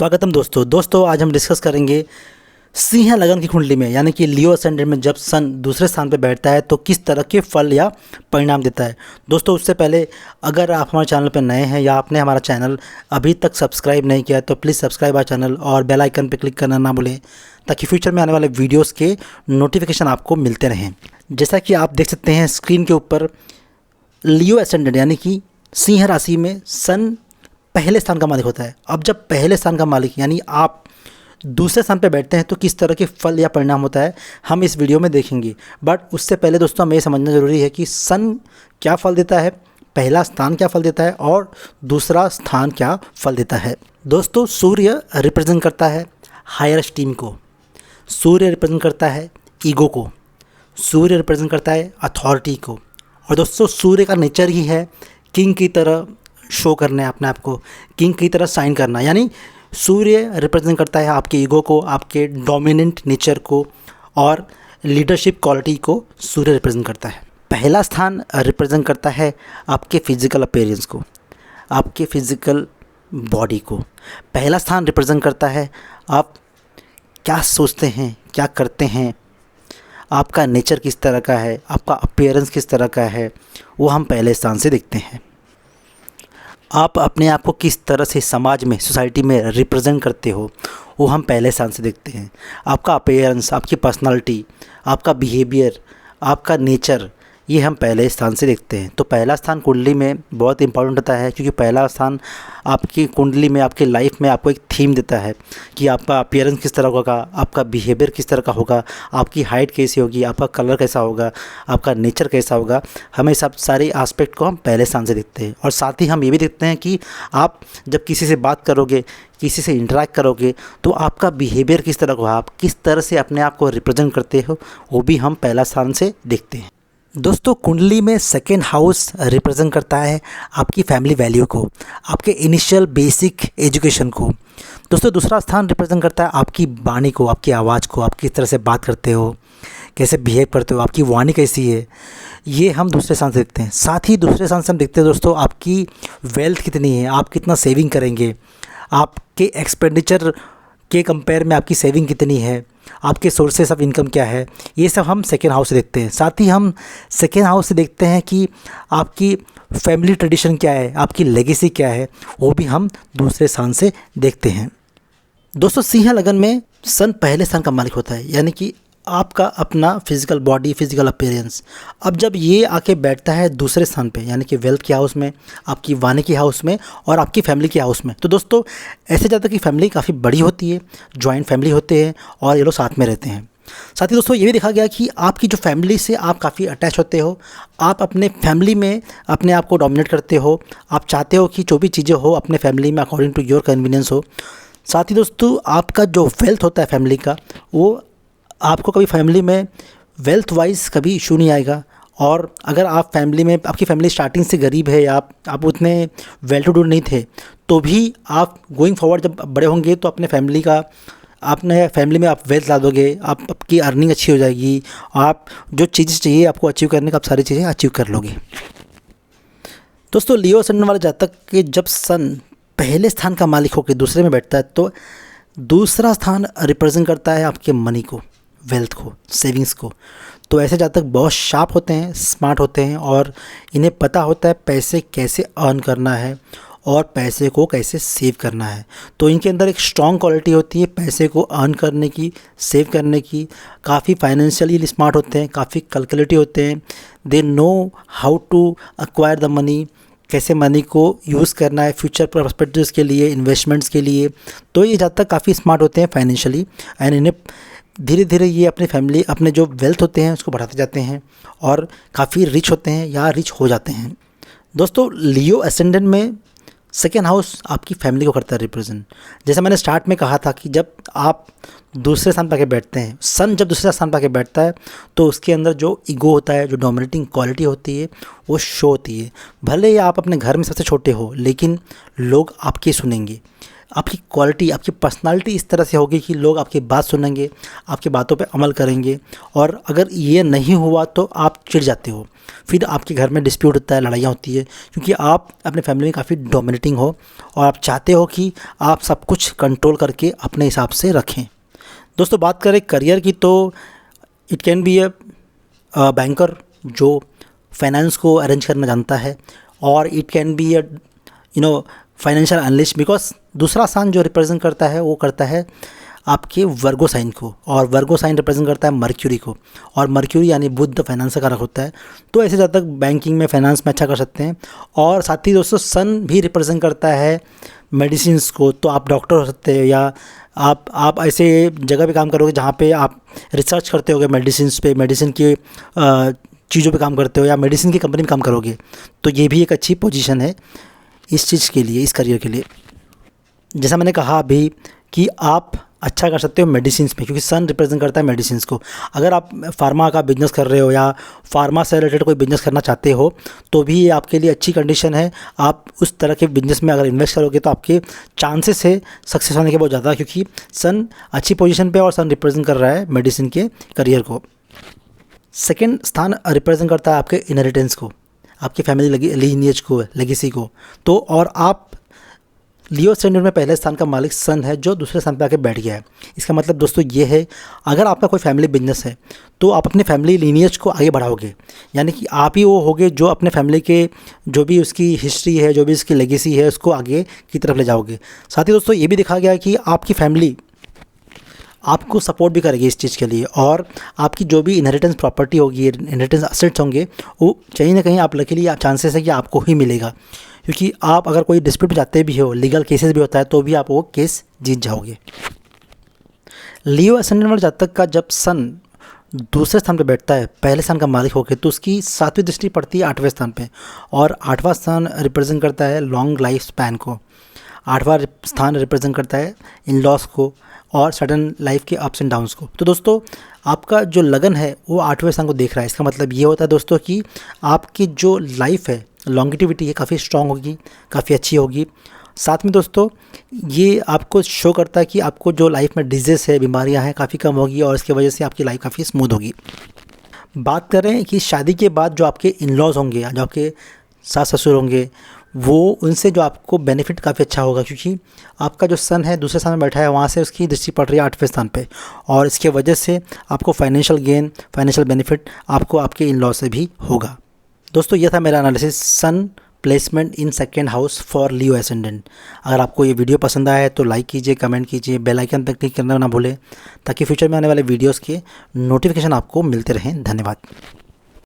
स्वागतम दोस्तों आज हम डिस्कस करेंगे सिंह लगन की कुंडली में यानी कि लियो असेंडेंट में जब सन दूसरे स्थान पर बैठता है तो किस तरह के फल या परिणाम देता है। दोस्तों उससे पहले अगर आप हमारे चैनल पर नए हैं या आपने हमारा चैनल अभी तक सब्सक्राइब नहीं किया तो प्लीज़ सब्सक्राइब आवर चैनल और बेल आइकन पर क्लिक करना ना भूलें ताकि फ्यूचर में आने वाले वीडियोज़ के नोटिफिकेशन आपको मिलते रहें। जैसा कि आप देख सकते हैं स्क्रीन के ऊपर लियो असेंडेंट यानी कि सिंह राशि में सन पहले स्थान का मालिक होता है। अब जब पहले स्थान का मालिक यानी आप दूसरे स्थान पर बैठते हैं तो किस तरह के फल या परिणाम होता है हम इस वीडियो में देखेंगे। बट उससे पहले दोस्तों हमें समझना ज़रूरी है कि सन क्या फल देता है, पहला स्थान क्या फल देता है और दूसरा स्थान क्या फल देता है। दोस्तों सूर्य रिप्रेजेंट करता है हायर स्टीम को, सूर्य रिप्रेजेंट करता है ईगो को, सूर्य रिप्रेजेंट करता है अथॉरिटी को। और दोस्तों सूर्य का नेचर ही है किंग की तरह शो करना है, अपने आप को किंग की तरह साइन करना। यानी सूर्य रिप्रेजेंट करता है आपके ईगो को, आपके डोमिनेंट नेचर को और लीडरशिप क्वालिटी को सूर्य रिप्रेजेंट करता है। पहला स्थान रिप्रेजेंट करता है आपके फिजिकल अपीयरेंस को, आपके फिजिकल बॉडी को। पहला स्थान रिप्रेजेंट करता है आप क्या सोचते हैं, क्या करते हैं, आपका नेचर किस तरह का है, आपका अपीयरेंस किस तरह का है, वो हम पहले स्थान से देखते हैं। आप अपने आप को किस तरह से समाज में, सोसाइटी में रिप्रेजेंट करते हो वो हम पहले स्थान से देखते हैं। आपका अपीयरेंस, आपकी पर्सनालिटी, आपका बिहेवियर, आपका नेचर, ये हम पहले स्थान से देखते हैं। तो पहला स्थान कुंडली में बहुत इंपॉर्टेंट होता है क्योंकि पहला स्थान आपकी कुंडली में, आपके लाइफ में आपको एक थीम देता है कि आपका अपीयरेंस किस तरह का होगा, आपका बिहेवियर किस तरह का होगा, आपकी हाइट कैसी होगी, आपका कलर कैसा होगा, आपका नेचर कैसा होगा। हमें सब सारे एस्पेक्ट को हम पहले स्थान से देखते हैं। और साथ ही हम ये भी देखते हैं कि आप जब किसी से बात करोगे, किसी से इंटरेक्ट करोगे तो आपका बिहेवियर किस तरह का होगा, आप किस तरह से अपने आप को रिप्रेजेंट करते हो, वो भी हम पहला स्थान से देखते हैं। दोस्तों कुंडली में सेकेंड हाउस रिप्रेजेंट करता है आपकी फैमिली वैल्यू को, आपके इनिशियल बेसिक एजुकेशन को। दोस्तों दूसरा स्थान रिप्रेजेंट करता है आपकी वाणी को, आपकी आवाज़ को, आप किस तरह से बात करते हो, कैसे बिहेव करते हो, आपकी वाणी कैसी है, ये हम दूसरे स्थान से देखते हैं। साथ ही दूसरे स्थान से हम देखते हैं दोस्तों आपकी वेल्थ कितनी है, आप कितना सेविंग करेंगे, आपके एक्सपेंडिचर के कंपेयर में आपकी सेविंग कितनी है, आपके सोर्सेस ऑफ इनकम क्या है, ये सब हम सेकेंड हाउस से देखते हैं। साथ ही हम सेकेंड हाउस से देखते हैं कि आपकी फैमिली ट्रेडिशन क्या है, आपकी लेगेसी क्या है, वो भी हम दूसरे स्थान से देखते हैं। दोस्तों सिंह लगन में सन पहले स्थान का मालिक होता है यानी कि आपका अपना फिजिकल बॉडी, फिजिकल अपीयरेंस। अब जब ये आके बैठता है दूसरे स्थान पे यानी कि वेल्थ के हाउस में, आपकी वाणी की हाउस में और आपकी फैमिली के हाउस में, तो दोस्तों ऐसे ज़्यादा कि फैमिली काफ़ी बड़ी होती है, जॉइंट फैमिली होते हैं और ये लोग साथ में रहते हैं। साथ ही दोस्तों ये भी देखा गया कि आपकी जो फैमिली से आप काफ़ी अटैच होते हो, आप अपने फैमिली में अपने आप को डोमिनेट करते हो, आप चाहते हो कि जो भी चीज़ें हो अपने फैमिली में अकॉर्डिंग टू योर कन्वीनियंस हो। साथ ही दोस्तों आपका जो वेल्थ होता है फैमिली का, वो आपको कभी फैमिली में वेल्थ वाइज कभी इशू नहीं आएगा। और अगर आप फैमिली में, आपकी फैमिली स्टार्टिंग से गरीब है या आप उतने वेल टू डू नहीं थे, तो भी आप गोइंग फॉरवर्ड जब बड़े होंगे तो अपने फैमिली में आप वेल्थ ला दोगे, आपकी अर्निंग अच्छी हो जाएगी, आप जो चीज़ें चाहिए आपको अचीव करने का आप सारी चीज़ें अचीव कर लोगे। दोस्तों लियो असेंडेंट वाले जातक के जब सन पहले स्थान का मालिक होकर दूसरे में बैठता है तो दूसरा स्थान रिप्रेजेंट करता है आपके मनी को, वेल्थ को, सेविंग्स को। तो ऐसे जातक बहुत शार्प होते हैं, स्मार्ट होते हैं और इन्हें पता होता है पैसे कैसे अर्न करना है और पैसे को कैसे सेव करना है। तो इनके अंदर एक स्ट्रॉन्ग क्वालिटी होती है पैसे को अर्न करने की, सेव करने की। काफ़ी फाइनेंशियली स्मार्ट होते हैं, काफ़ी कैलकुलेटिव होते हैं। They know how to acquire the money, कैसे मनी को यूज़ करना है फ्यूचर पर्सपेक्टिव्स के लिए, इन्वेस्टमेंट्स के लिए। तो ये जातक काफ़ी स्मार्ट होते हैं फाइनेंशियली एंड इन्हें धीरे धीरे ये अपनी फैमिली, अपने जो वेल्थ होते हैं उसको बढ़ाते जाते हैं और काफ़ी रिच होते हैं या रिच हो जाते हैं। दोस्तों लियो असेंडेंट में सेकेंड हाउस आपकी फैमिली को करता है रिप्रेजेंट। जैसा मैंने स्टार्ट में कहा था कि जब आप दूसरे स्थान पर आके बैठते हैं, सन जब दूसरे स्थान पर आके बैठता है तो उसके अंदर जो ईगो होता है, जो डोमिनेटिंग क्वालिटी होती है वो शो होती है। भले ही आप अपने घर में सबसे छोटे हो लेकिन लोग आपकी सुनेंगे, आपकी क्वालिटी, आपकी पर्सनालिटी इस तरह से होगी कि लोग आपकी बात सुनेंगे, आपकी बातों पे अमल करेंगे। और अगर ये नहीं हुआ तो आप चिढ़ जाते हो, फिर आपके घर में डिस्प्यूट होता है, लड़ाइयाँ होती है, क्योंकि आप अपने फैमिली में काफ़ी डोमिनेटिंग हो और आप चाहते हो कि आप सब कुछ कंट्रोल करके अपने हिसाब से रखें। दोस्तों बात करें करियर की, तो इट कैन बी बैंकर जो फाइनेंस को अरेंज करना जानता है, और it can be financial analyst, because दूसरा स्थान जो रिप्रेजेंट करता है वो करता है आपके वर्गो साइन को, और वर्गो साइन रिप्रेजेंट करता है मर्क्यूरी को, और मर्क्यूरी यानी बुध फाइनेंस का कारक होता है। तो ऐसे ज़्यादा तक बैंकिंग में, फाइनेंस में अच्छा कर सकते हैं। और साथ ही दोस्तों सन भी रिप्रेजेंट करता है मेडिसिन्स को, तो आप डॉक्टर हो सकते हैं, या आप ऐसे जगह पे काम करोगे जहाँ पे आप रिसर्च करते होगे मेडिसिन्स पे, मेडिसिन की चीज़ों पे काम करते हो, या मेडिसिन की कंपनी में काम करोगे, तो ये भी एक अच्छी पोजीशन है इस चीज़ के लिए, इस करियर के लिए। जैसा मैंने कहा अभी कि आप अच्छा कर सकते हो मेडिसिन्स में, क्योंकि सन रिप्रेजेंट करता है मेडिसिन्स को। अगर आप फार्मा का बिजनेस कर रहे हो या फार्मा से रिलेटेड कोई बिजनेस करना चाहते हो, तो भी ये आपके लिए अच्छी कंडीशन है। आप उस तरह के बिजनेस में अगर इन्वेस्ट करोगे तो आपके चांसेस है सक्सेस होने के बहुत ज़्यादा, क्योंकि सन अच्छी पोजीशन पे और सन रिप्रेजेंट कर रहा है मेडिसिन के करियर को। सेकेंड स्थान रिप्रेजेंट करता है आपके इनहेरिटेंस को, आपकी फैमिली लीनिएज को, लेगेसी को। तो और आप लियो स्टैंडर्ड में पहले स्थान का मालिक सन है, जो दूसरे स्थान पर आके बैठ गया है। इसका मतलब दोस्तों ये है, अगर आपका कोई फैमिली बिजनेस है तो आप अपने फैमिली लीनिएज को आगे बढ़ाओगे, यानी कि आप ही वो होगे जो अपने फैमिली के जो भी उसकी हिस्ट्री है, जो भी उसकी लेगेसी है, उसको आगे की तरफ ले जाओगे। साथ ही दोस्तों ये भी देखा गया है कि आपकी फैमिली आपको सपोर्ट भी करेगी इस चीज़ के लिए, और आपकी जो भी इनहेरिटेंस प्रॉपर्टी होगी, इनहेरिटेंस असेट्स होंगे, वो कहीं ना कहीं आप लकीली चांसेस है कि आपको ही मिलेगा, क्योंकि आप अगर कोई डिस्प्यूट में जाते भी हो, लीगल केसेस भी होता है, तो भी आप वो केस जीत जाओगे। लियो असेंडेंट वाले जातक का जब सन दूसरे स्थान पे बैठता है, पहले स्थान का मालिक होकर, तो उसकी 7वीं दृष्टि पड़ती है 8वें स्थान पे, और 8वां स्थान रिप्रेजेंट करता है लॉन्ग लाइफ स्पैन को। 8वां स्थान रिप्रेजेंट करता है इन लॉस को और सडन लाइफ के अप्स एंड डाउन्स को। तो दोस्तों आपका जो लगन है वो 8वें स्थान को देख रहा है। इसका मतलब ये होता है दोस्तों कि आपकी जो लाइफ है, लॉन्गिटिविटी है, काफ़ी स्ट्रॉन्ग होगी, काफ़ी अच्छी होगी। साथ में दोस्तों ये आपको शो करता है कि आपको जो लाइफ में डिजीज़ है, बीमारियां हैं, काफ़ी कम होगी, और इसकी वजह से आपकी लाइफ काफ़ी स्मूथ होगी। बात करें कि शादी के बाद जो आपके इन लॉज होंगे, जो आपके सास ससुर होंगे, वो उनसे जो आपको बेनिफिट काफ़ी अच्छा होगा, क्योंकि आपका जो सन है दूसरे स्थान में बैठा है, वहाँ से उसकी दृष्टि पड़ रही है 8वें स्थान पे, और इसके वजह से आपको फाइनेंशियल गेन, फाइनेंशियल बेनिफिट आपको आपके इन लॉ से भी होगा। दोस्तों ये था मेरा analysis sun placement in second house for Leo ascendant. अगर आपको ये वीडियो पसंद आया है तो लाइक कीजिए, कमेंट कीजिए, बेल आइकन पर क्लिक करना ना भूलें, ताकि फ्यूचर में आने वाले वीडियोज़ के नोटिफिकेशन आपको मिलते रहें। धन्यवाद।